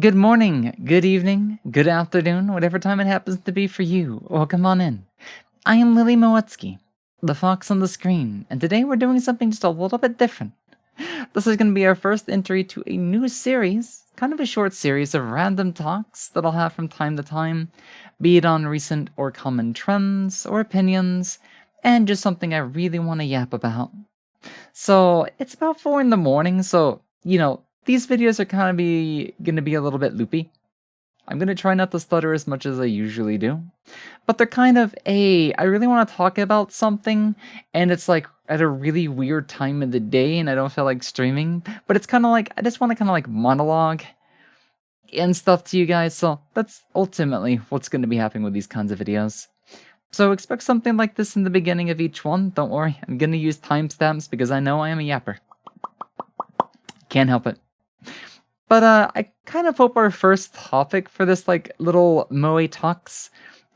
Good morning, good evening, good afternoon, whatever time it happens to be for you. Welcome on in. I am Lily Moetsky, the fox on the screen, and today we're doing something just a little bit different. This is going to be our first entry to a new series, kind of a short series of random talks that I'll have from time to time, be it on recent or common trends or opinions, and just something I really want to yap about. So it's about 4 in the morning, so, these videos are kind of gonna be a little bit loopy. I'm gonna try not to stutter as much as I usually do. But they're kind of I really want to talk about something, and it's like at a really weird time of the day, and I don't feel like streaming. But it's kind of like, I just want to kind of like monologue and stuff to you guys, so that's ultimately what's gonna be happening with these kinds of videos. So expect something like this in the beginning of each one. Don't worry, I'm gonna use timestamps because I know I am a yapper. Can't help it. But I kind of hope our first topic for this like little MoeTalks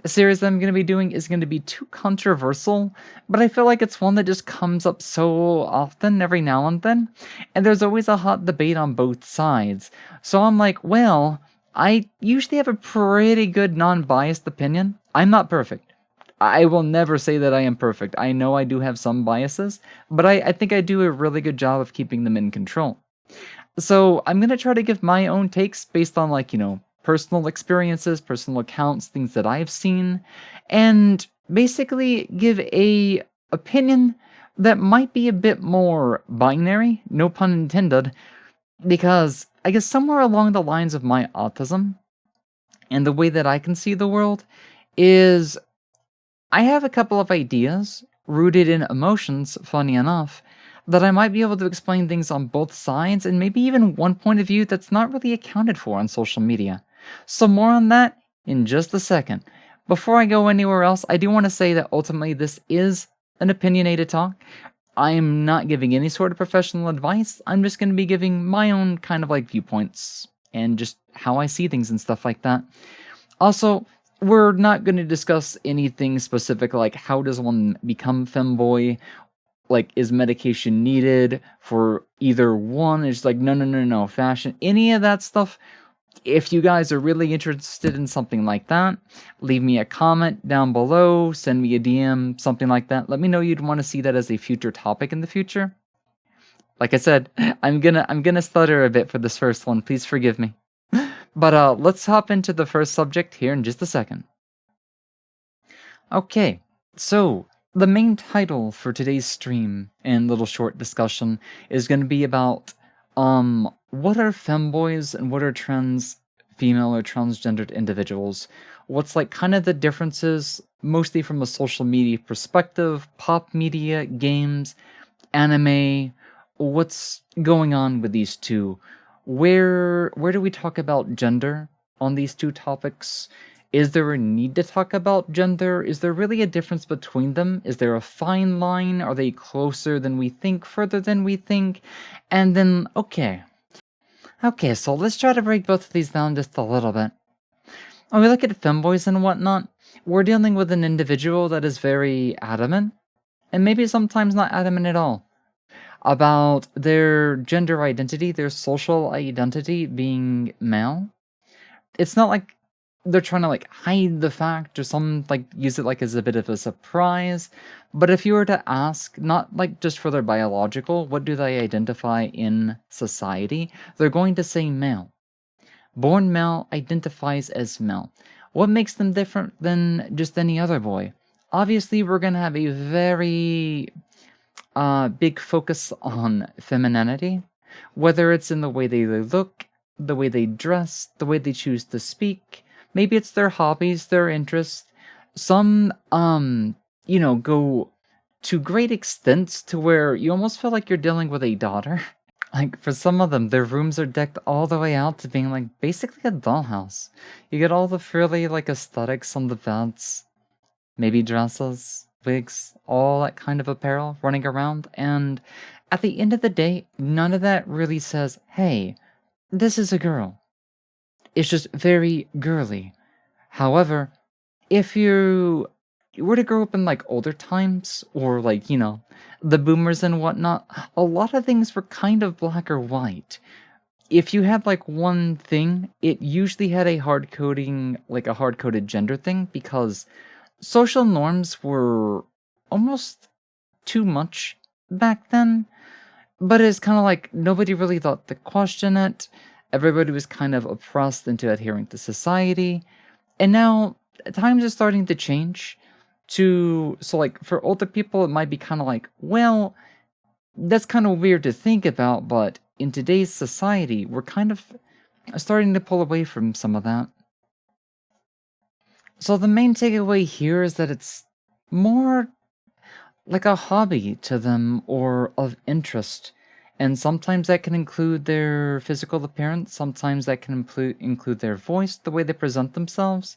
series that I'm going to be doing is going to be too controversial, but I feel like it's one that just comes up so often every now and then, and there's always a hot debate on both sides. So I'm like, well, I usually have a pretty good non-biased opinion. I'm not perfect. I will never say that I am perfect. I know I do have some biases, but I think I do a really good job of keeping them in control. So I'm going to try to give my own takes based on personal experiences, personal accounts, things that I've seen, and basically give a opinion that might be a bit more binary, no pun intended, because I guess somewhere along the lines of my autism and the way that I can see the world is I have a couple of ideas rooted in emotions, funny enough, that I might be able to explain things on both sides and maybe even one point of view that's not really accounted for on social media. So, more on that in just a second. Before I go anywhere else, I do want to say that ultimately this is an opinionated talk. I am not giving any sort of professional advice. I'm just going to be giving my own kind of like viewpoints and just how I see things and stuff like that. Also, we're not going to discuss anything specific like how does one become femboy, like is medication needed for either one. It's like no, fashion, any of that stuff. If you guys are really interested in something like that, leave me a comment down below, send me a DM, something like that. Let me know you'd want to see that as a future topic in the future. Like I said, I'm gonna stutter a bit for this first one. Please forgive me. But let's hop into the first subject here in just a second. Okay, so the main title for today's stream and little short discussion is going to be about what are femboys and what are trans female or transgendered individuals? What's like kind of the differences, mostly from a social media perspective, pop media, games, anime, what's going on with these two? Where do we talk about gender on these two topics? Is there a need to talk about gender? Is there really a difference between them? Is there a fine line? Are they closer than we think, further than we think? And then, okay, so let's try to break both of these down just a little bit. When we look at femboys and whatnot, we're dealing with an individual that is very adamant, and maybe sometimes not adamant at all, about their gender identity, their social identity being male. It's not like they're trying to like hide the fact or some like use it like as a bit of a surprise. But if you were to ask, not like just for their biological, what do they identify in society? They're going to say male. Born male identifies as male. What makes them different than just any other boy? Obviously, we're going to have a very big focus on femininity, whether it's in the way they look, the way they dress, the way they choose to speak. Maybe it's their hobbies, their interests. Some, go to great extents to where you almost feel like you're dealing with a daughter. Like, for some of them, their rooms are decked all the way out to being, like, basically a dollhouse. You get all the frilly, like, aesthetics on the beds. Maybe dresses, wigs, all that kind of apparel running around. And at the end of the day, none of that really says, hey, this is a girl. It's just very girly. However, if you were to grow up in like older times, or like, the boomers and whatnot, a lot of things were kind of black or white. if you had like one thing, it usually had a hard coding, like a hard coded gender thing, because social norms were almost too much back then. But it's kind of like nobody really thought to question it. Everybody was kind of oppressed into adhering to society. And now times are starting to change so like for older people it might be kind of like, well, that's kind of weird to think about, but in today's society we're kind of starting to pull away from some of that. So the main takeaway here is that it's more like a hobby to them or of interest. And sometimes that can include their physical appearance, sometimes that can include their voice, the way they present themselves.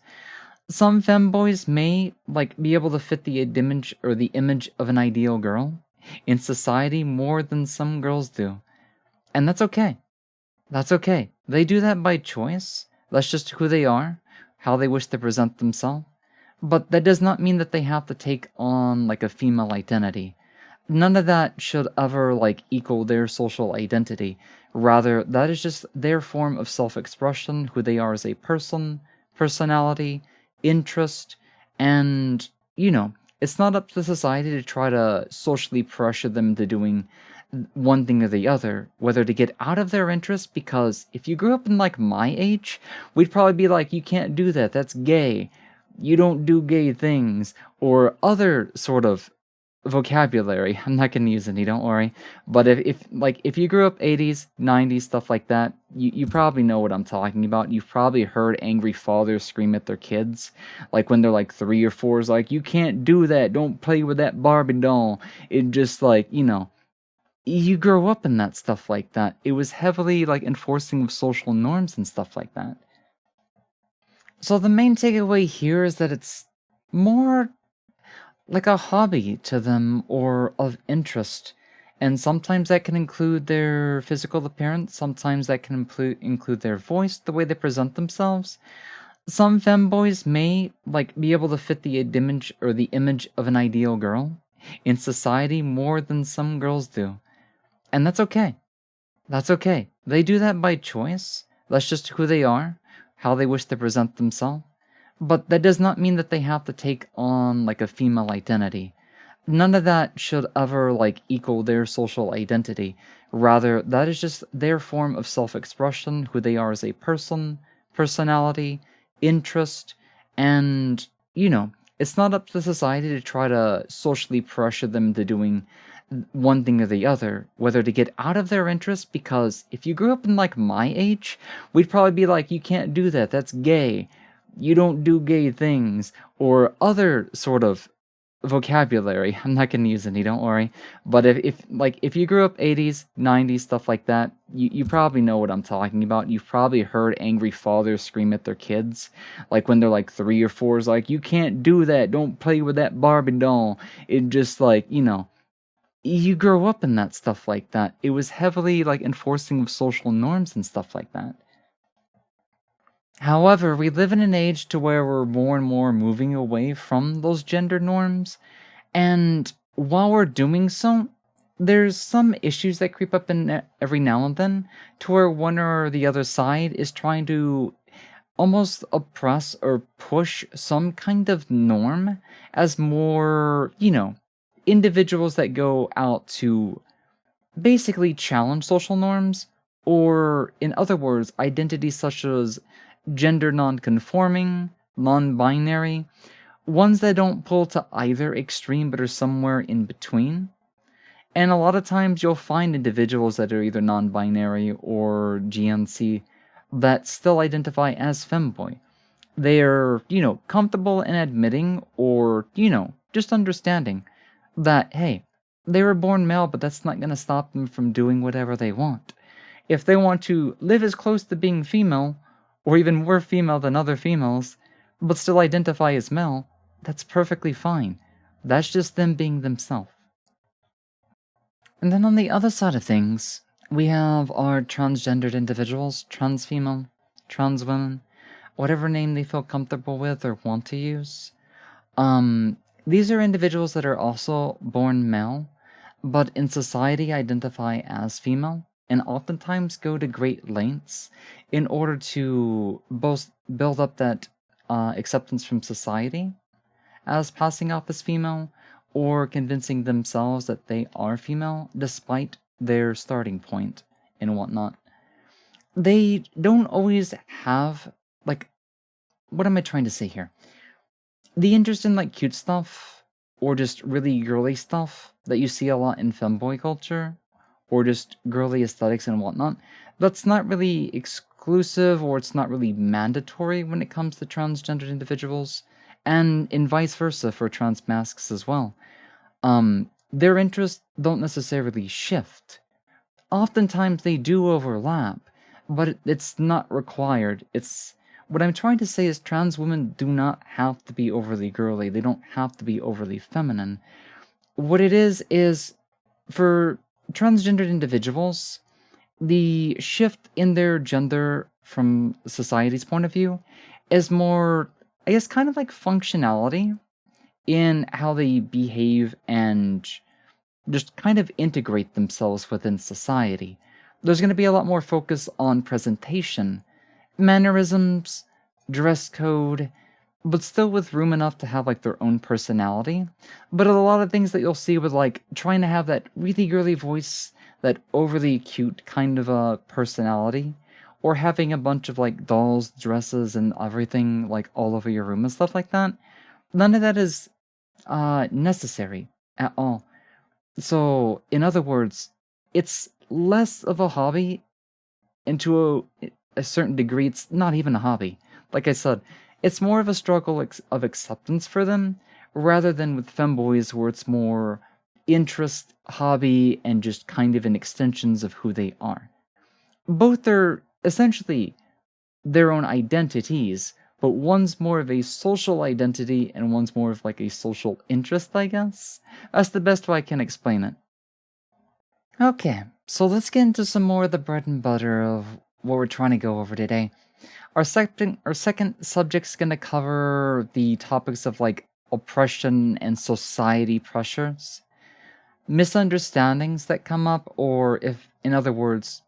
Some femboys may like be able to fit the image or the image of an ideal girl in society more than some girls do. And that's okay. That's okay. They do that by choice. That's just who they are, how they wish to present themselves. But that does not mean that they have to take on like a female identity. None of that should ever like equal their social identity. Rather, that is just their form of self-expression, who they are as a person, personality, interest, and it's not up to society to try to socially pressure them into doing one thing or the other, whether to get out of their interest, because if you grew up in like my age, we'd probably be like, you can't do that, that's gay, you don't do gay things, or other sort of vocabulary. I'm not gonna use any, don't worry. But if you grew up 80s, 90s, stuff like that, you probably know what I'm talking about. You've probably heard angry fathers scream at their kids, like when they're like 3 or 4, is like, you can't do that, don't play with that Barbie doll. It just like, you grow up in that stuff like that. It was heavily like enforcing of social norms and stuff like that. So the main takeaway here is that it's more like a hobby to them or of interest. And sometimes that can include their physical appearance, sometimes that can include their voice, the way they present themselves. Some femboys may like be able to fit the image or the image of an ideal girl in society more than some girls do. And that's okay. That's okay. They do that by choice. That's just who they are, how they wish to present themselves. But that does not mean that they have to take on like a female identity. None of that should ever like equal their social identity. Rather, that is just their form of self-expression, who they are as a person, personality, interest, and it's not up to society to try to socially pressure them into doing one thing or the other, whether to get out of their interest, because if you grew up in like my age, we'd probably be like, you can't do that, that's gay, you don't do gay things, or other sort of vocabulary. I'm not gonna use any, don't worry. But if you grew up 80s, 90s, stuff like that, you probably know what I'm talking about. You've probably heard angry fathers scream at their kids, like when they're like 3 or 4, is like, you can't do that, don't play with that Barbie doll. It just like, you grow up in that stuff like that. It was heavily like enforcing of social norms and stuff like that. However, we live in an age to where we're more and more moving away from those gender norms, and while we're doing so, there's some issues that creep up in every now and then, to where one or the other side is trying to almost oppress or push some kind of norm as more, individuals that go out to basically challenge social norms, or in other words, identities such as gender non-conforming, non-binary, ones that don't pull to either extreme but are somewhere in between. And a lot of times you'll find individuals that are either non-binary or GNC that still identify as femboy. They're, comfortable in admitting or, just understanding that, hey, they were born male, but that's not going to stop them from doing whatever they want. If they want to live as close to being female, or even more female than other females, but still identify as male, that's perfectly fine. That's just them being themselves. And then on the other side of things, we have our transgendered individuals, trans female, trans women, whatever name they feel comfortable with or want to use. These are individuals that are also born male, but in society identify as female. and oftentimes go to great lengths in order to both build up that acceptance from society as passing off as female, or convincing themselves that they are female despite their starting point and whatnot. They don't always have, like, what am I trying to say here? The interest in, like, cute stuff, or just really girly stuff that you see a lot in femboy culture, or just girly aesthetics and whatnot, that's not really exclusive, or it's not really mandatory when it comes to transgendered individuals, and in vice versa for trans masks as well. Their interests don't necessarily shift. Oftentimes they do overlap, but it's not required. It's what I'm trying to say is trans women do not have to be overly girly. They don't have to be overly feminine. What it is for transgendered individuals, the shift in their gender from society's point of view is more, I guess, kind of like functionality in how they behave and just kind of integrate themselves within society. There's going to be a lot more focus on presentation, mannerisms, dress code, but still with room enough to have like their own personality. But a lot of things that you'll see with like trying to have that really girly voice, that overly cute kind of a personality, or having a bunch of like dolls, dresses, and everything like all over your room and stuff like that. None of that is necessary at all. So, in other words, it's less of a hobby, and to a certain degree, it's not even a hobby. Like I said, it's more of a struggle of acceptance for them, rather than with femboys where it's more interest, hobby, and just kind of an extensions of who they are. Both are essentially their own identities, but one's more of a social identity and one's more of like a social interest, I guess. That's the best way I can explain it. Okay, so let's get into some more of the bread and butter of what we're trying to go over today. Our second subject's gonna cover the topics of like oppression and society pressures, misunderstandings that come up, or if, in other words,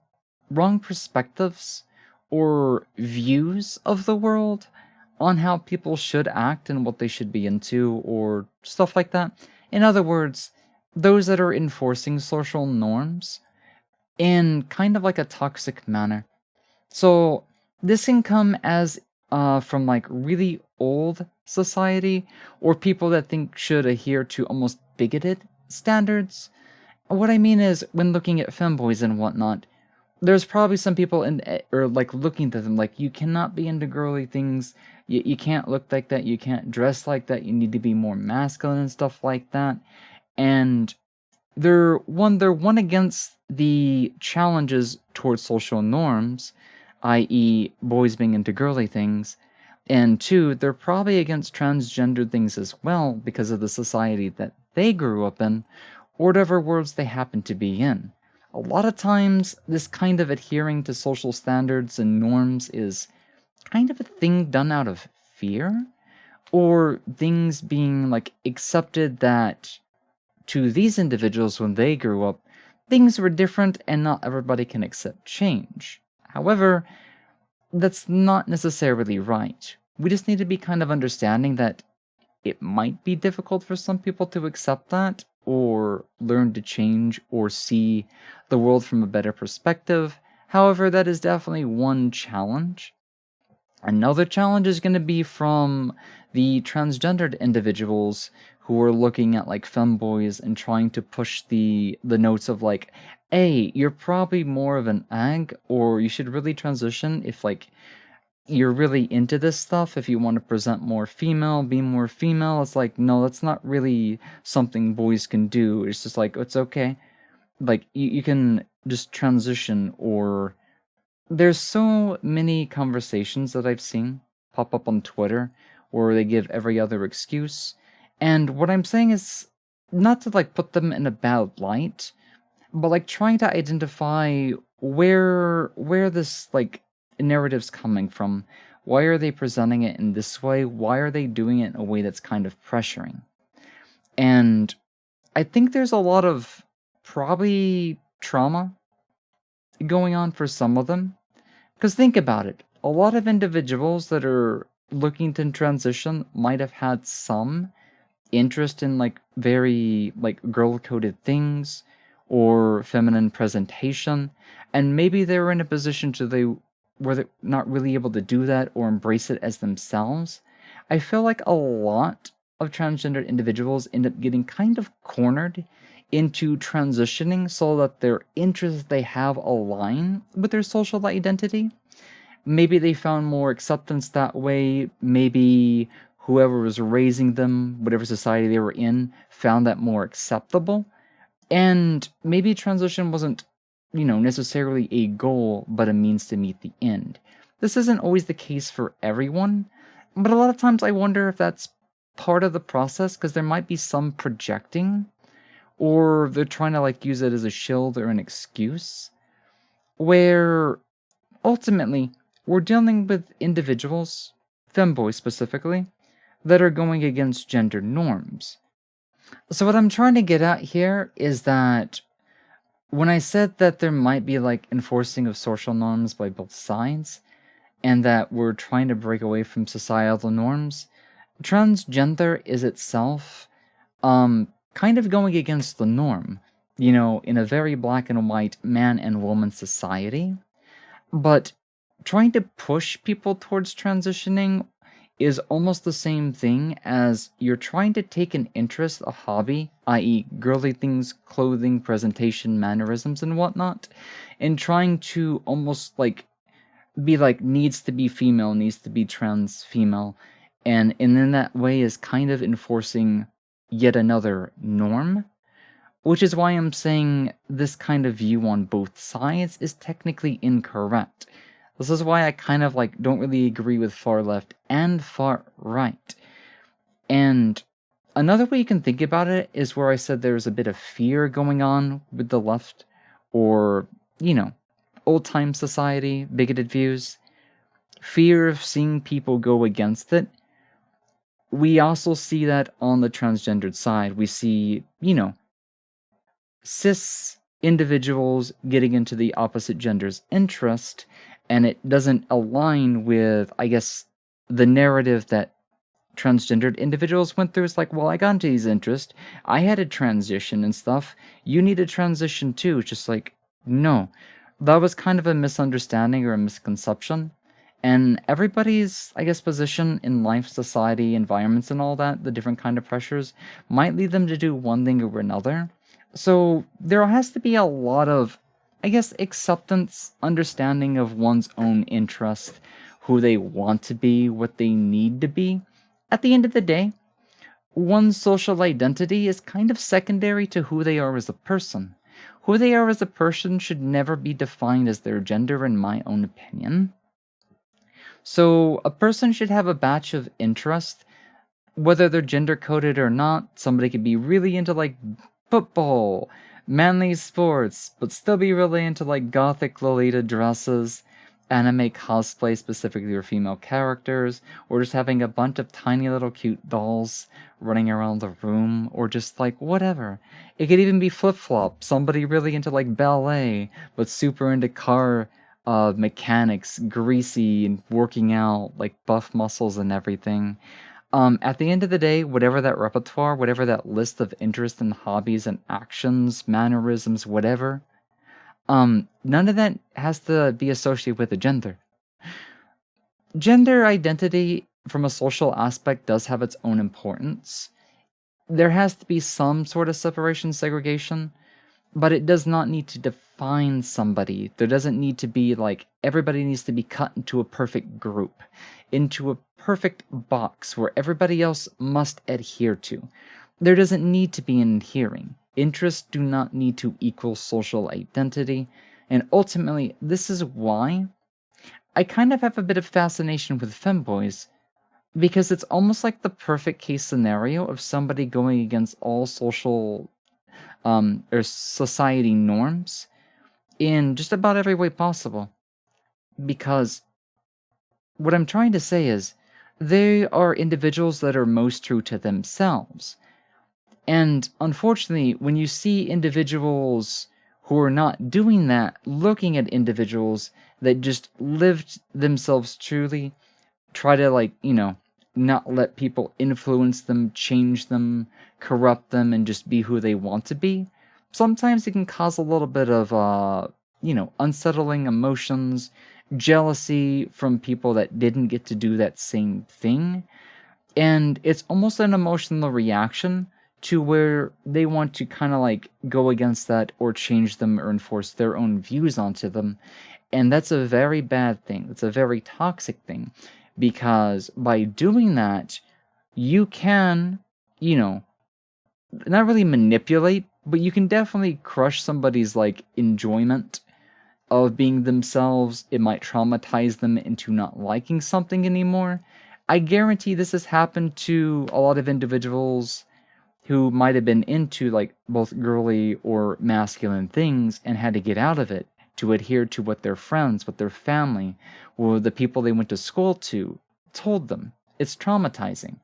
wrong perspectives or views of the world on how people should act and what they should be into, or stuff like that. In other words, those that are enforcing social norms in kind of like a toxic manner. So this can come as from like really old society, or people that think should adhere to almost bigoted standards. What I mean is, when looking at femboys and whatnot, there's probably some people or like looking to them like, you cannot be into girly things, you can't look like that, you can't dress like that, you need to be more masculine and stuff like that. And they're one against the challenges towards social norms, i.e. boys being into girly things, and two, they're probably against transgender things as well because of the society that they grew up in, or whatever worlds they happen to be in. A lot of times, this kind of adhering to social standards and norms is kind of a thing done out of fear, or things being like accepted that to these individuals when they grew up, things were different and not everybody can accept change. However, that's not necessarily right. We just need to be kind of understanding that it might be difficult for some people to accept that, or learn to change, or see the world from a better perspective. However, that is definitely one challenge. Another challenge is going to be from the transgendered individuals who are looking at like femboys and trying to push the notes of like, hey, you're probably more of an ag, or you should really transition if like you're really into this stuff, if you want to present more female, be more female. It's like, no, that's not really something boys can do. It's just like, it's okay. Like, you can just transition, or there's so many conversations that I've seen pop up on Twitter where they give every other excuse. And what I'm saying is not to like put them in a bad light, but like trying to identify where this like narrative's coming from. Why are they presenting it in this way? Why are they doing it in a way that's kind of pressuring? And I think there's a lot of probably trauma going on for some of them. Because think about it, a lot of individuals that are looking to transition might have had some interest in like very like girl coded things or feminine presentation, and maybe they were in a position to they were they not really able to do that or embrace it as themselves. I feel like a lot of transgender individuals end up getting kind of cornered into transitioning so that their interests they have align with their social identity. Maybe they found more acceptance that way. Maybe whoever was raising them, whatever society they were in, found that more acceptable. And maybe transition wasn't, necessarily a goal, but a means to meet the end. This isn't always the case for everyone, but a lot of times I wonder if that's part of the process because there might be some projecting, or they're trying to like use it as a shield or an excuse, where ultimately we're dealing with individuals, femboys specifically, that are going against gender norms. So, what I'm trying to get at here is that when I said that there might be like enforcing of social norms by both sides, and that we're trying to break away from societal norms, transgender is itself kind of going against the norm, in a very black and white man and woman society. But trying to push people towards transitioning is almost the same thing as you're trying to take an interest, a hobby, i.e., girly things, clothing, presentation, mannerisms, and whatnot, and trying to almost like be like needs to be female, needs to be trans female, and in that way is kind of enforcing yet another norm. Which is why I'm saying this kind of view on both sides is technically incorrect. This is why I kind of like don't really agree with far left and far right. And another way you can think about it is where I said there's a bit of fear going on with the left, or, old time society, bigoted views, fear of seeing people go against it. We also see that on the transgendered side. We see, cis individuals getting into the opposite gender's interest, and it doesn't align with, I guess, the narrative that transgendered individuals went through. It's like, well, I got into his interest, I had a transition and stuff, you need a transition too. It's just like, no. That was kind of a misunderstanding or a misconception. And everybody's, I guess, position in life, society, environments, and all that, the different kind of pressures, might lead them to do one thing or another. So there has to be a lot of, I guess, acceptance, understanding of one's own interest, who they want to be, what they need to be. At the end of the day, one's social identity is kind of secondary to who they are as a person. Who they are as a person should never be defined as their gender, in my own opinion. So a person should have a batch of interest, whether they're gender coded or not. Somebody could be really into like football, manly sports, but still be really into like gothic Lolita dresses, anime cosplay specifically for female characters, or just having a bunch of tiny little cute dolls running around the room, or just like whatever. It could even be flip-flop, somebody really into like ballet, but super into car mechanics, greasy and working out, like buff muscles and everything. At the end of the day, whatever that repertoire, whatever that list of interests and hobbies and actions, mannerisms, whatever, none of that has to be associated with a gender. Gender identity from a social aspect does have its own importance. There has to be some sort of separation, segregation, but it does not need to define somebody. There doesn't need to be like, everybody needs to be cut into a perfect group, into a perfect box where everybody else must adhere to. There doesn't need to be an adhering. Interests do not need to equal social identity, and ultimately, this is why I kind of have a bit of fascination with femboys, because it's almost like the perfect case scenario of somebody going against all social or society norms in just about every way possible. Because what I'm trying to say is, they are individuals that are most true to themselves. And unfortunately, when you see individuals who are not doing that, looking at individuals that just lived themselves truly, try to, like, not let people influence them, change them, corrupt them, and just be who they want to be. Sometimes it can cause a little bit of, unsettling emotions, jealousy from people that didn't get to do that same thing. And it's almost an emotional reaction to where they want to kind of like go against that or change them or enforce their own views onto them. And that's a very bad thing. It's a very toxic thing, because by doing that, you can, you know, not really manipulate, but you can definitely crush somebody's like enjoyment of being themselves. It might traumatize them into not liking something anymore. I guarantee this has happened to a lot of individuals who might have been into like both girly or masculine things and had to get out of it to adhere to what their friends, what their family, or the people they went to school to told them. It's traumatizing.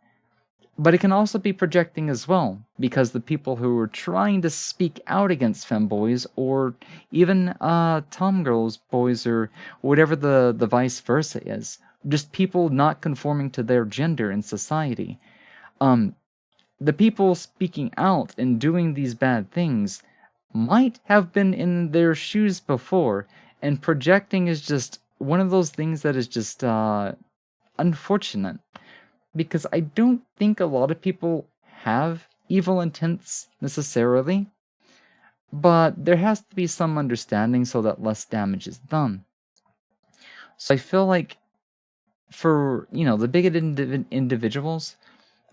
But it can also be projecting as well, because the people who are trying to speak out against femboys, or even tomgirls, boys, or whatever the vice versa is, just people not conforming to their gender in society. The people speaking out and doing these bad things might have been in their shoes before, and projecting is just one of those things that is just unfortunate, because I don't think a lot of people have evil intents necessarily, but there has to be some understanding so that less damage is done. So I feel like for, the bigoted individuals,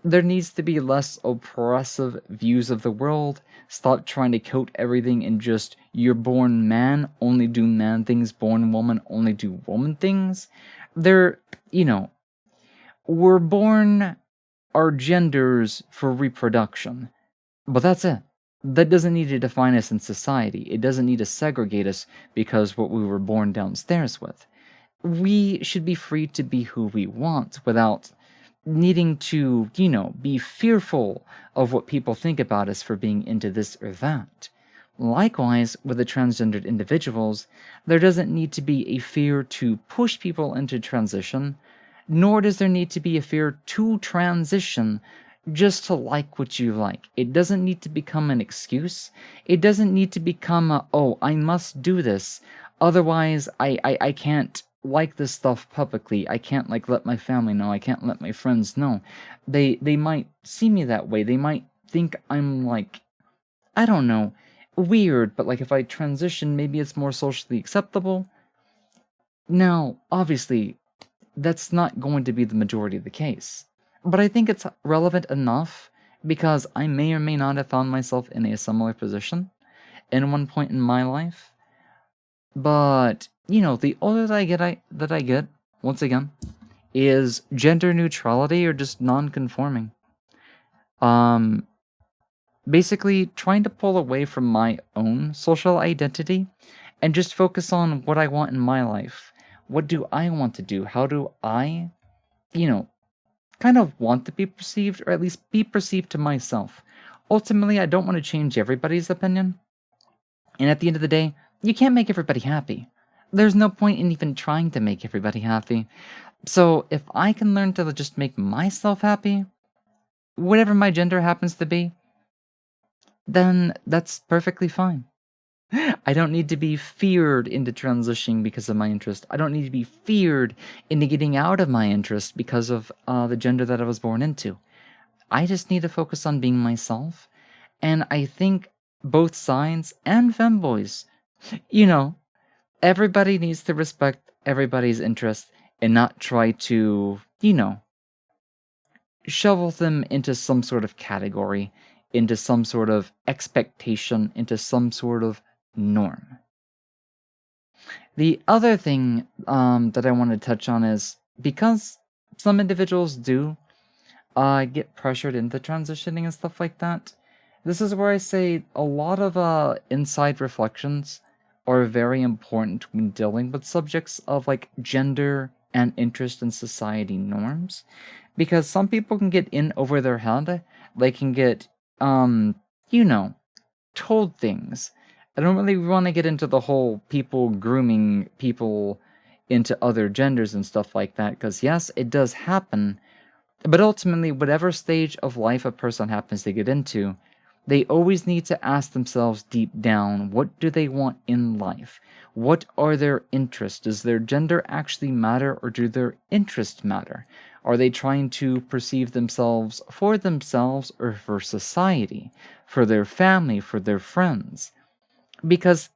there needs to be less oppressive views of the world. Stop trying to coat everything in just, you're born man, only do man things, born woman, only do woman things. They're, we're born our genders for reproduction, but that's it. That doesn't need to define us in society. It doesn't need to segregate us because what we were born downstairs with. We should be free to be who we want without needing to, be fearful of what people think about us for being into this or that. Likewise, with the transgendered individuals, there doesn't need to be a fear to push people into transition, nor does there need to be a fear to transition just to like what you like. It doesn't need to become an excuse. It doesn't need to become oh, I must do this, otherwise I can't like this stuff publicly. I can't like let my family know. I can't let my friends know. They might see me that way. They might think I'm like, I don't know, weird, but like if I transition, maybe it's more socially acceptable. Now, obviously, that's not going to be the majority of the case. But I think it's relevant enough because I may or may not have found myself in a similar position in one point in my life. But, the older that I get, once again, is gender neutrality or just non-conforming. Basically trying to pull away from my own social identity and just focus on what I want in my life. What do I want to do? How do I, kind of want to be perceived, or at least be perceived to myself? Ultimately, I don't want to change everybody's opinion. And at the end of the day, you can't make everybody happy. There's no point in even trying to make everybody happy. So if I can learn to just make myself happy, whatever my gender happens to be, then that's perfectly fine. I don't need to be feared into transitioning because of my interest. I don't need to be feared into getting out of my interest because of the gender that I was born into. I just need to focus on being myself. And I think both sides and femboys, everybody needs to respect everybody's interest and not try to, shovel them into some sort of category, into some sort of expectation, into some sort of norm. The other thing that I want to touch on is, because some individuals do get pressured into transitioning and stuff like that, this is where I say a lot of inside reflections are very important when dealing with subjects of like gender and interest in society norms, because some people can get in over their head. They can get told things I don't really want to get into the whole people grooming people into other genders and stuff like that, because yes, it does happen, but ultimately, whatever stage of life a person happens to get into, they always need to ask themselves deep down, what do they want in life? What are their interests? Does their gender actually matter, or do their interests matter? Are they trying to perceive themselves or for society, for their family, for their friends? Because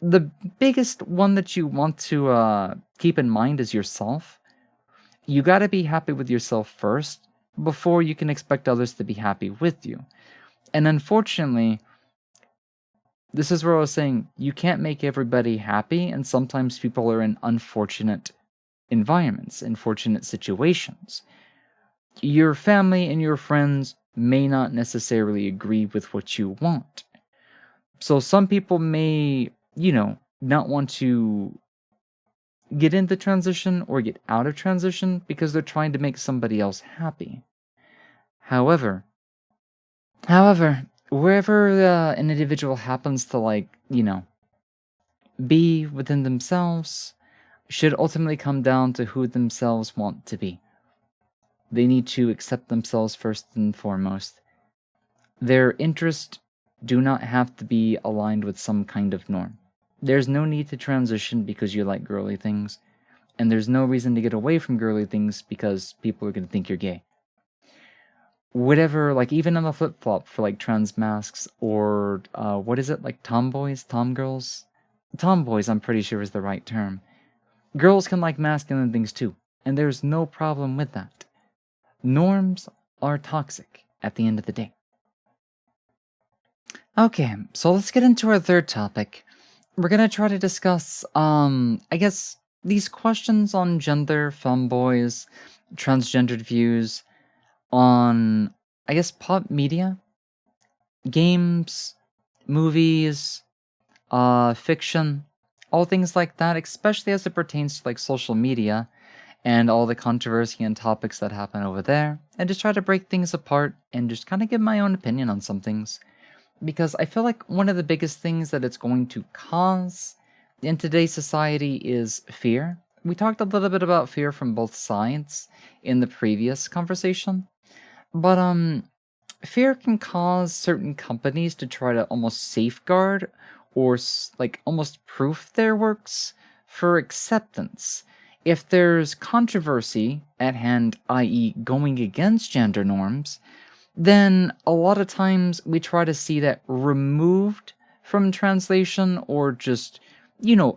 the biggest one that you want to keep in mind is yourself. You got to be happy with yourself first before you can expect others to be happy with you. And unfortunately, this is where I was saying you can't make everybody happy, and sometimes people are in unfortunate environments, unfortunate situations. Your family and your friends may not necessarily agree with what you want. So some people may, not want to get into transition or get out of transition because they're trying to make somebody else happy. However, wherever an individual happens to be within themselves should ultimately come down to who themselves want to be. They need to accept themselves first and foremost. Their interests do not have to be aligned with some kind of norm. There's no need to transition because you like girly things, and there's no reason to get away from girly things because people are going to think you're gay. Whatever, even on the flip-flop for trans masks or what is it, tomboys, tomgirls? Tomboys, I'm pretty sure is the right term. Girls can like masculine things too, and there's no problem with that. Norms are toxic at the end of the day. Okay, so let's get into our third topic. We're gonna try to discuss, these questions on gender, femboys, transgendered views, on, pop media, games, movies, fiction, all things like that, especially as it pertains to social media and all the controversy and topics that happen over there, and just try to break things apart and just kind of give my own opinion on some things. Because I feel like one of the biggest things that it's going to cause in today's society is fear. We talked a little bit about fear from both sides in the previous conversation. But fear can cause certain companies to try to almost safeguard or almost proof their works for acceptance. If there's controversy at hand, i.e., going against gender norms, then a lot of times we try to see that removed from translation or just,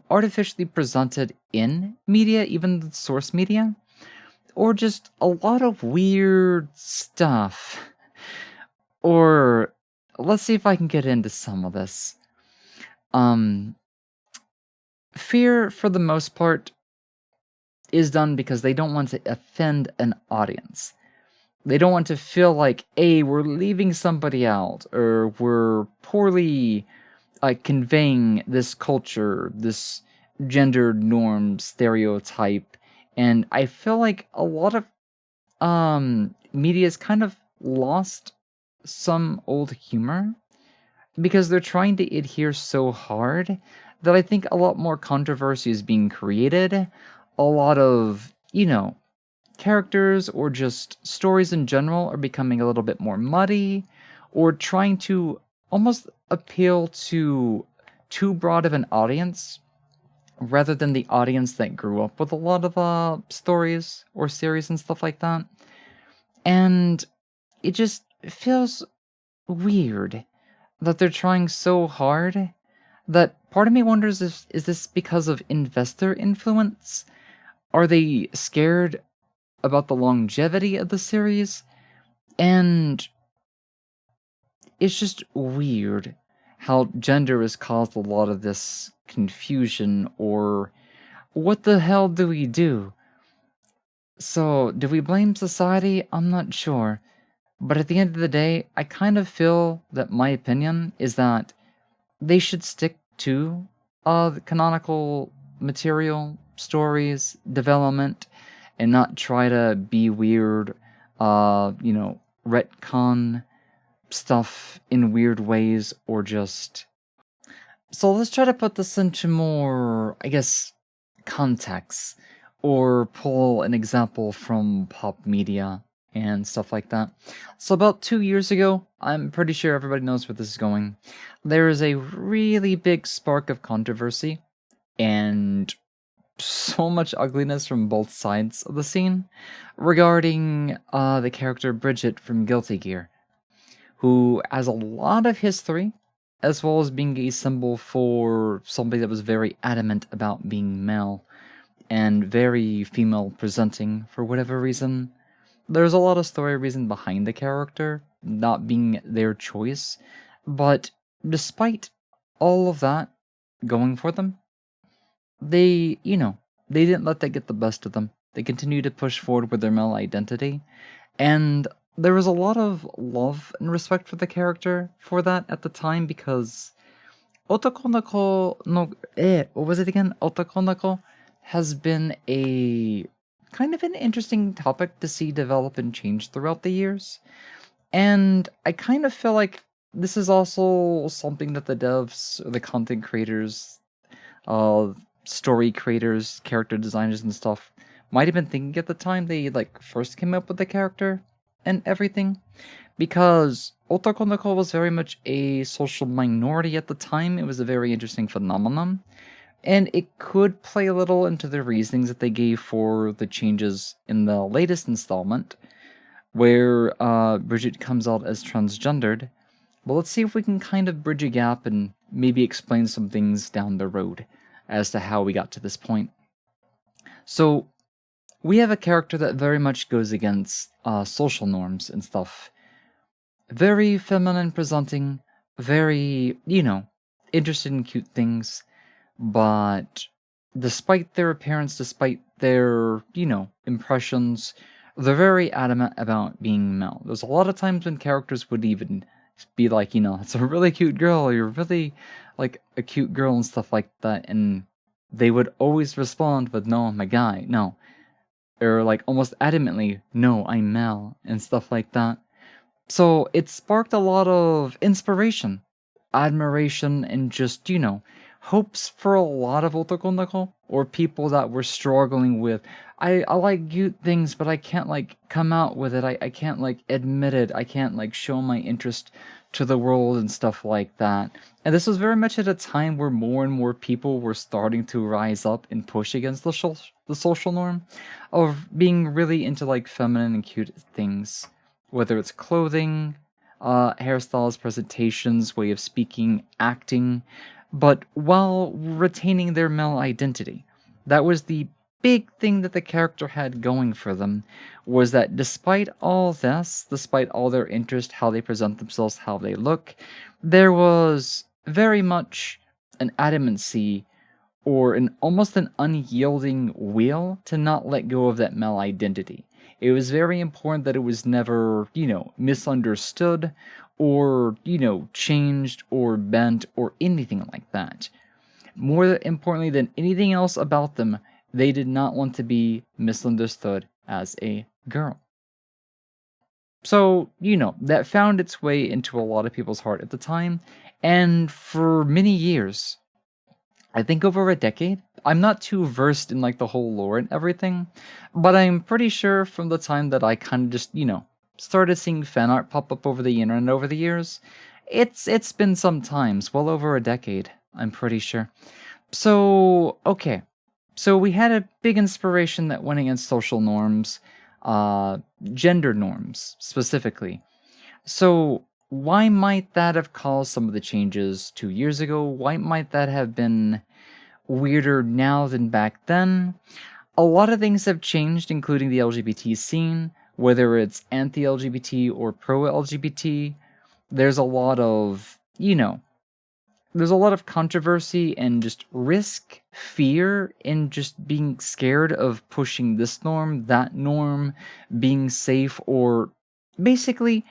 artificially presented in media, even the source media, or just a lot of weird stuff. Or let's see if I can get into some of this. Fear, for the most part, is done because they don't want to offend an audience. They don't want to feel like, hey, we're leaving somebody out, or we're poorly conveying this culture, this gender norm stereotype. And I feel like a lot of media's kind of lost some old humor because they're trying to adhere so hard that I think a lot more controversy is being created. A lot of, characters or just stories in general are becoming a little bit more muddy, or trying to almost appeal to too broad of an audience rather than the audience that grew up with a lot of stories or series and stuff like that. And it just feels weird that they're trying so hard that part of me wonders if is this because of investor influence? Are they scared about the longevity of the series? And it's just weird how gender has caused a lot of this confusion, or what the hell do we do? So, do we blame society? I'm not sure. But at the end of the day, I kind of feel that my opinion is that they should stick to the canonical material, stories, development, and not try to be weird, retcon stuff in weird ways, or just So let's try to put this into more, I guess, context, or pull an example from pop media and stuff like that. So about 2 years ago, I'm pretty sure everybody knows where this is going. There is a really big spark of controversy and so much ugliness from both sides of the scene regarding the character Bridget from Guilty Gear, who has a lot of history, as well as being a symbol for somebody that was very adamant about being male and very female presenting for whatever reason. There's a lot of story reason behind the character not being their choice, but despite all of that going for them, they didn't let that get the best of them. They continued to push forward with their male identity, and there was a lot of love and respect for the character for that at the time because Otokonoko no what was it again? Otokonoko has been a kind of an interesting topic to see develop and change throughout the years. And I kind of feel like this is also something that the devs, or the content creators, uh, story creators, character designers, and stuff might have been thinking at the time they like first came up with the character and everything, because Otakonoko was very much a social minority at the time. It was a very interesting phenomenon, and it could play a little into the reasonings that they gave for the changes in the latest installment, where Bridget comes out as transgendered. But let's see if we can kind of bridge a gap and maybe explain some things down the road as to how we got to this point. So, we have a character that very much goes against social norms and stuff. Very feminine presenting, very, interested in cute things, but despite their appearance, despite their, impressions, they're very adamant about being male. There's a lot of times when characters would even be like, it's a really cute girl, you're really like a cute girl and stuff like that, and they would always respond with, no, I'm a guy, no. Or like almost adamantly, no, I'm male, and stuff like that. So it sparked a lot of inspiration, admiration, and just, hopes for a lot of otakonoko, or people that were struggling with, I like cute things, but I can't like come out with it. I can't like admit it. I can't like show my interest to the world and stuff like that. And this was very much at a time where more and more people were starting to rise up and push against the social norm of being really into like feminine and cute things, whether it's clothing, hairstyles, presentations, way of speaking, acting, but while retaining their male identity. That was the big thing that the character had going for them, was that despite all this, despite all their interest, how they present themselves, how they look, there was very much an adamancy, or an almost an unyielding will to not let go of that male identity. It was very important that it was never, misunderstood, or, changed or bent or anything like that. More importantly than anything else about them, they did not want to be misunderstood as a girl. So, that found its way into a lot of people's heart at the time, and for many years, I think over a decade. I'm not too versed in like the whole lore and everything, but I'm pretty sure from the time that I kind of just, started seeing fan art pop up over the internet over the years, it's been some times, well over a decade, I'm pretty sure. So, okay. So we had a big inspiration that went against social norms, gender norms specifically. So, why might that have caused some of the changes 2 years ago? Why might that have been weirder now than back then? A lot of things have changed, including the LGBT scene, whether it's anti LGBT or pro LGBT. There's a lot of, there's a lot of controversy and just risk, fear, and just being scared of pushing this norm, that norm, being safe, or basically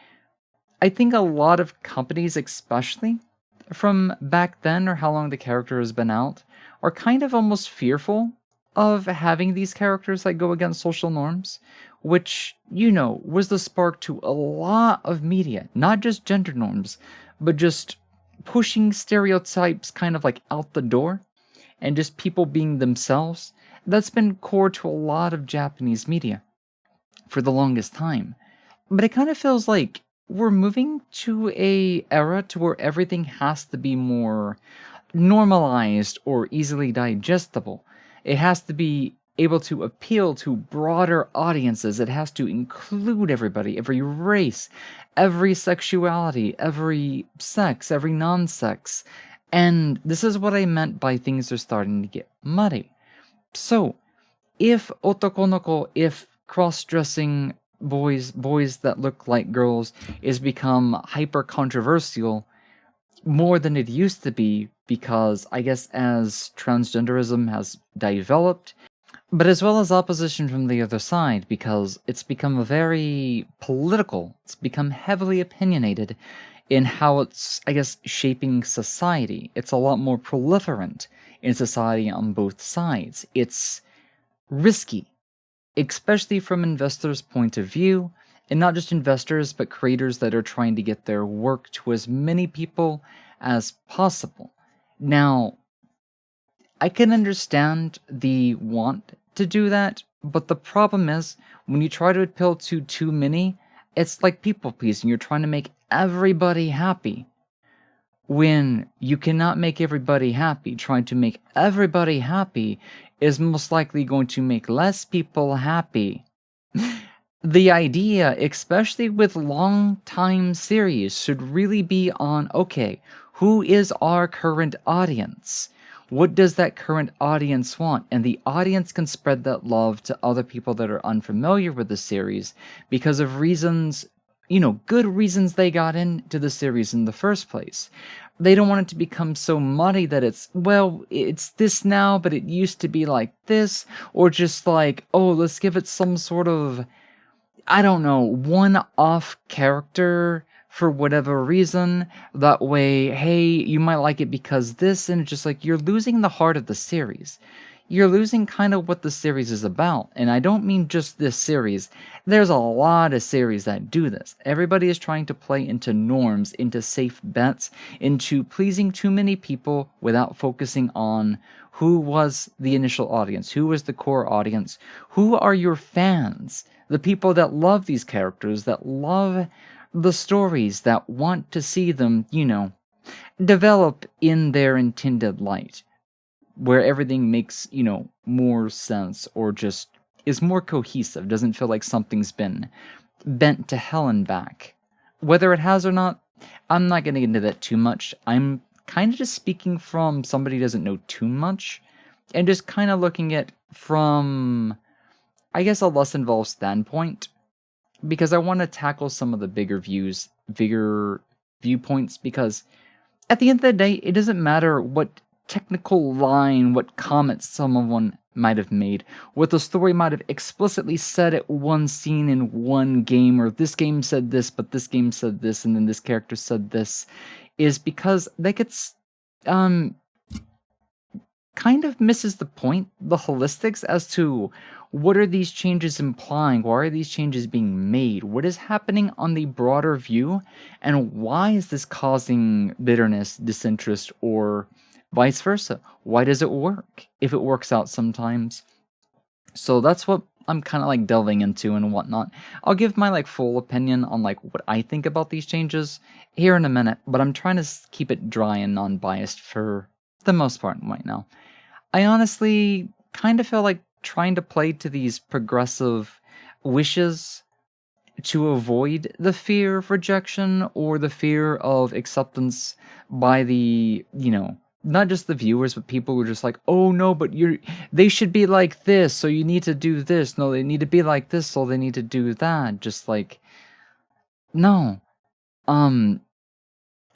I think a lot of companies, especially from back then or how long the character has been out, are kind of almost fearful of having these characters that go against social norms, which, was the spark to a lot of media, not just gender norms, but just pushing stereotypes kind of like out the door and just people being themselves, that's been core to a lot of Japanese media for the longest time. But it kind of feels like we're moving to a era to where everything has to be more normalized or easily digestible. It has to be able to appeal to broader audiences. It has to include everybody, every race, every sexuality, every sex, every non-sex. And this is what I meant by things are starting to get muddy. So, if otokonoko, if cross-dressing boys that look like girls is become hyper controversial more than it used to be, because I guess as transgenderism has developed, but as well as opposition from the other side, because it's become very political, it's become heavily opinionated in how it's, I guess, shaping society. It's a lot more proliferant in society on both sides. It's risky, especially from investors' point of view, and not just investors, but creators that are trying to get their work to as many people as possible. Now, I can understand the want to do that, but the problem is, when you try to appeal to too many, it's like people pleasing. You're trying to make everybody happy. When you cannot make everybody happy, trying to make everybody happy is most likely going to make less people happy. The idea, especially with long-time series, should really be on, okay, who is our current audience? What does that current audience want? And the audience can spread that love to other people that are unfamiliar with the series because of reasons, good reasons they got into the series in the first place. They don't want it to become so muddy that it's this now, but it used to be like this, or just like, oh, let's give it some sort of, I don't know, one-off character for whatever reason. That way, hey, you might like it because this, and it's just like, you're losing the heart of the series. You're losing kind of what the series is about. And I don't mean just this series. There's a lot of series that do this. Everybody is trying to play into norms, into safe bets, into pleasing too many people without focusing on who was the initial audience, who was the core audience, who are your fans, the people that love these characters, that love the stories, that want to see them, develop in their intended light, where everything makes, more sense, or just is more cohesive, doesn't feel like something's been bent to hell and back. Whether it has or not, I'm not going to get into that too much. I'm kind of just speaking from somebody who doesn't know too much, and just kind of looking at from, I guess, a less involved standpoint, because I want to tackle some of the bigger viewpoints, because at the end of the day, it doesn't matter what technical line, what comments someone might have made, what the story might have explicitly said at one scene in one game, or this game said this, but this game said this, and then this character said this, is because that gets, kind of misses the point, the holistics, as to what are these changes implying, why are these changes being made, what is happening on the broader view, and why is this causing bitterness, disinterest, or vice versa? Why does it work, if it works out sometimes? So that's what I'm kind of like delving into and whatnot. I'll give my full opinion on what I think about these changes here in a minute, but I'm trying to keep it dry and non-biased for the most part right now. I honestly kind of feel like trying to play to these progressive wishes to avoid the fear of rejection or the fear of acceptance by the, not just the viewers, but people who are just like, oh no, but they should be like this, so you need to do this. No, they need to be like this, so they need to do that. Just no.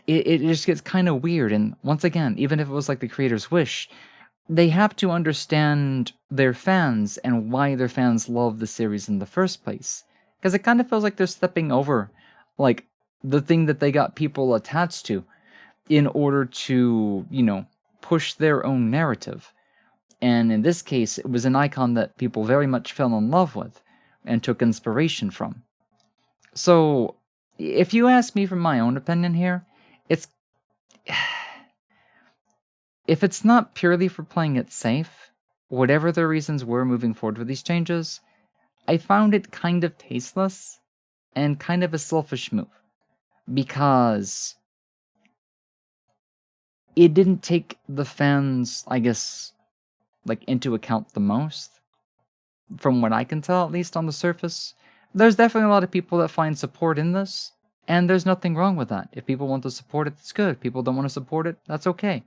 It just gets kind of weird. And once again, even if it was the creator's wish, they have to understand their fans and why their fans love the series in the first place. Because it kind of feels like they're stepping over, the thing that they got people attached to in order to, push their own narrative. And in this case, it was an icon that people very much fell in love with and took inspiration from. So, if you ask me from my own opinion here, if it's not purely for playing it safe, whatever the reasons were moving forward with these changes, I found it kind of tasteless and kind of a selfish move because it didn't take the fans, I guess, like into account the most, from what I can tell, at least on the surface. There's definitely a lot of people that find support in this, and there's nothing wrong with that. If people want to support it, it's good. If people don't want to support it, that's okay.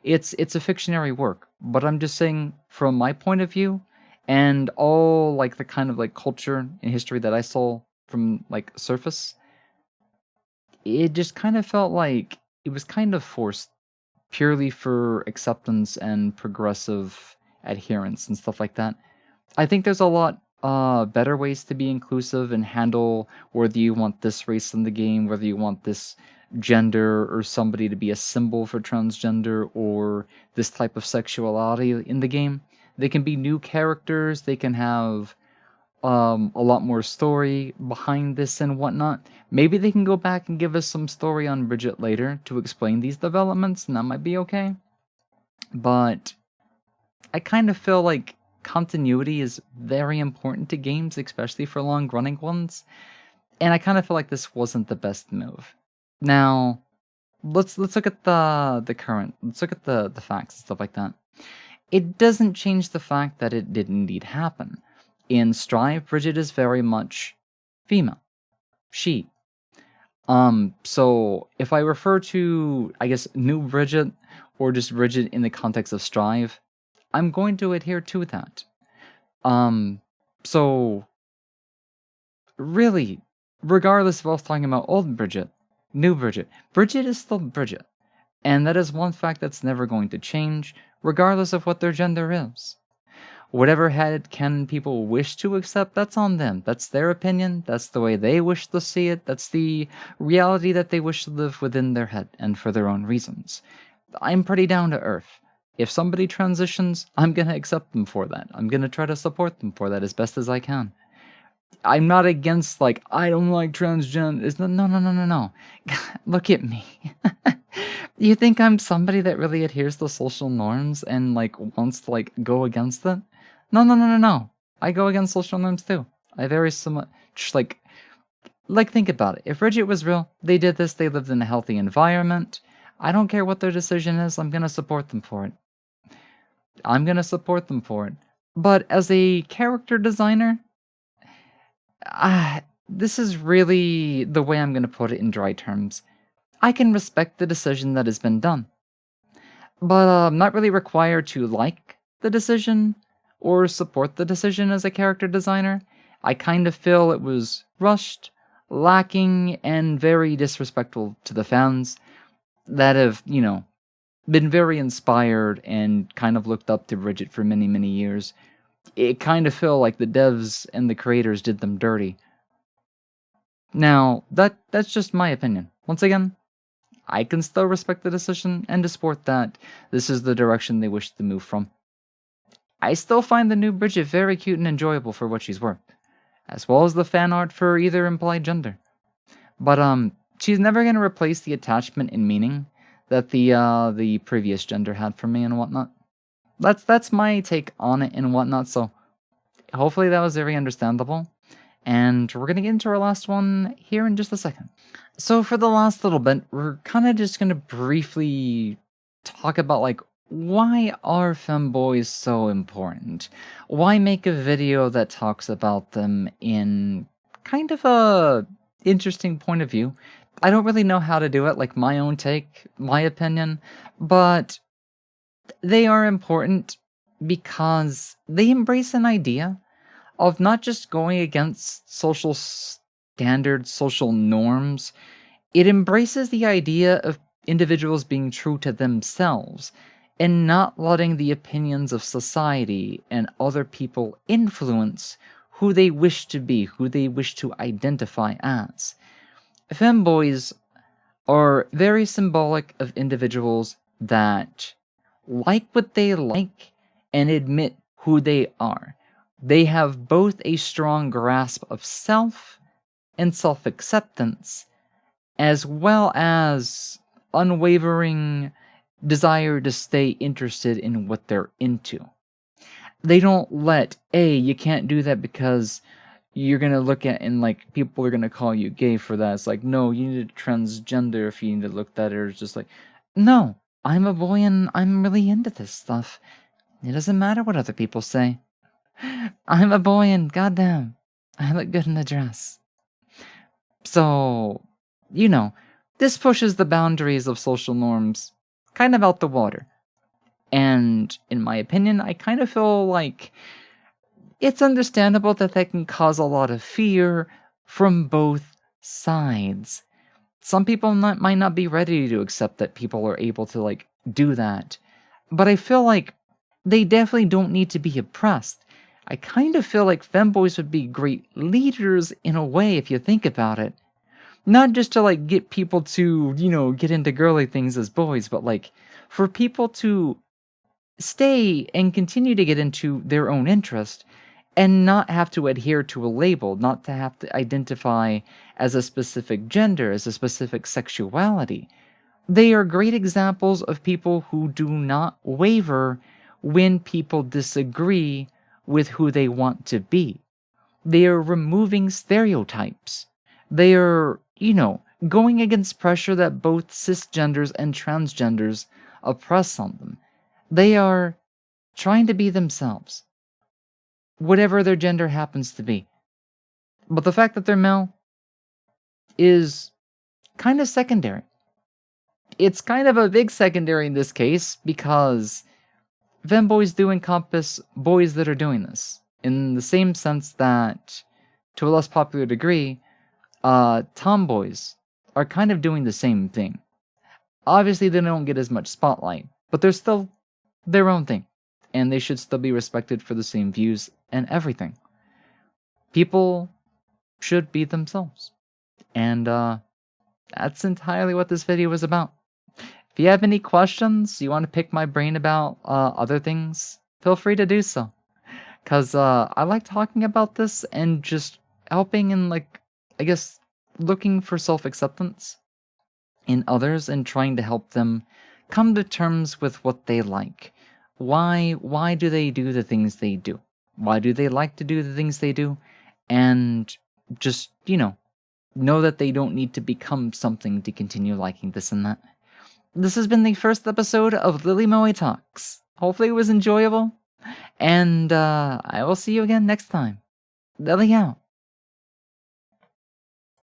It's a fictionary work, but I'm just saying from my point of view, and all like the kind of like culture and history that I saw from like surface, it just kind of felt like it was kind of forced purely for acceptance and progressive adherence and stuff like that. I think there's a lot better ways to be inclusive and handle whether you want this race in the game, whether you want this gender or somebody to be a symbol for transgender or this type of sexuality in the game. They can be new characters, they can have a lot more story behind this and whatnot. Maybe they can go back and give us some story on Bridget later to explain these developments, and that might be okay. But I kind of feel like continuity is very important to games, especially for long-running ones, and I kind of feel like this wasn't the best move. Now, let's look at the current. Let's look at the facts and stuff like that. It doesn't change the fact that it did indeed happen. In Strive, Bridget is very much female. She. So if I refer to, I guess, new Bridget or just Bridget in the context of Strive, I'm going to adhere to that. So really, regardless of us talking about old Bridget, new Bridget, Bridget is still Bridget. And that is one fact that's never going to change, regardless of what their gender is. Whatever headcanon people wish to accept, that's on them. That's their opinion. That's the way they wish to see it. That's the reality that they wish to live within their head and for their own reasons. I'm pretty down to earth. If somebody transitions, I'm going to accept them for that. I'm going to try to support them for that as best as I can. I'm not against, like, I don't like transgender. No. Look at me. You think I'm somebody that really adheres to social norms and, like, wants to, like, go against it? No. I go against social norms too. I very similar, like, think about it. If Bridget was real, they did this, they lived in a healthy environment. I don't care what their decision is, I'm gonna support them for it. But as a character designer, this is really the way I'm gonna put it in dry terms. I can respect the decision that has been done, but I'm not really required to like the decision or support the decision as a character designer. I kind of feel it was rushed, lacking, and very disrespectful to the fans that have, been very inspired and kind of looked up to Bridget for many, many years. It kind of felt like the devs and the creators did them dirty. Now, that's just my opinion. Once again, I can still respect the decision and support that this is the direction they wish to move from. I still find the new Bridget very cute and enjoyable for what she's worth, as well as the fan art for either implied gender. But she's never gonna replace the attachment and meaning that the previous gender had for me and whatnot. That's my take on it and whatnot. So hopefully that was very understandable. And we're gonna get into our last one here in just a second. So for the last little bit, we're kind of just gonna briefly talk about, like, why are femboys so important? Why make a video that talks about them in kind of a interesting point of view? I don't really know how to do it, like my own take, my opinion, but they are important because they embrace an idea of not just going against social standards, social norms. It embraces the idea of individuals being true to themselves and not letting the opinions of society and other people influence who they wish to be, who they wish to identify as. Femboys are very symbolic of individuals that like what they like and admit who they are. They have both a strong grasp of self and self-acceptance, as well as unwavering desire to stay interested in what they're into. They don't let, you can't do that because you're gonna look at and like people are gonna call you gay for that. It's like, no, you need to transgender if you need to look that, or it's just like, no, I'm a boy and I'm really into this stuff. It doesn't matter what other people say. I'm a boy and goddamn, I look good in a dress. So, this pushes the boundaries of social norms kind of out the water. And in my opinion, I kind of feel like it's understandable that can cause a lot of fear from both sides. Some people might not be ready to accept that people are able to, like, do that. But I feel like they definitely don't need to be oppressed. I kind of feel like femboys would be great leaders in a way if you think about it. Not just to, like, get people to, get into girly things as boys, but, like, for people to stay and continue to get into their own interest and not have to adhere to a label, not to have to identify as a specific gender, as a specific sexuality. They are great examples of people who do not waver when people disagree with who they want to be. They are removing stereotypes. They are, going against pressure that both cisgenders and transgenders oppress on them. They are trying to be themselves, whatever their gender happens to be. But the fact that they're male is kind of secondary. It's kind of a big secondary in this case because femboys do encompass boys that are doing this, in the same sense that, to a less popular degree, tomboys are kind of doing the same thing. Obviously, they don't get as much spotlight, but they're still their own thing, and they should still be respected for the same views and everything. People should be themselves, and that's entirely what this video was about. If you have any questions, you want to pick my brain about other things, feel free to do so, because I like talking about this and just helping and, like, I guess, looking for self-acceptance in others and trying to help them come to terms with what they like. Why do they do the things they do? Why do they like to do the things they do? And just, know that they don't need to become something to continue liking this and that. This has been the first episode of Lily MoeTalks. Hopefully it was enjoyable. And I will see you again next time. Lily out.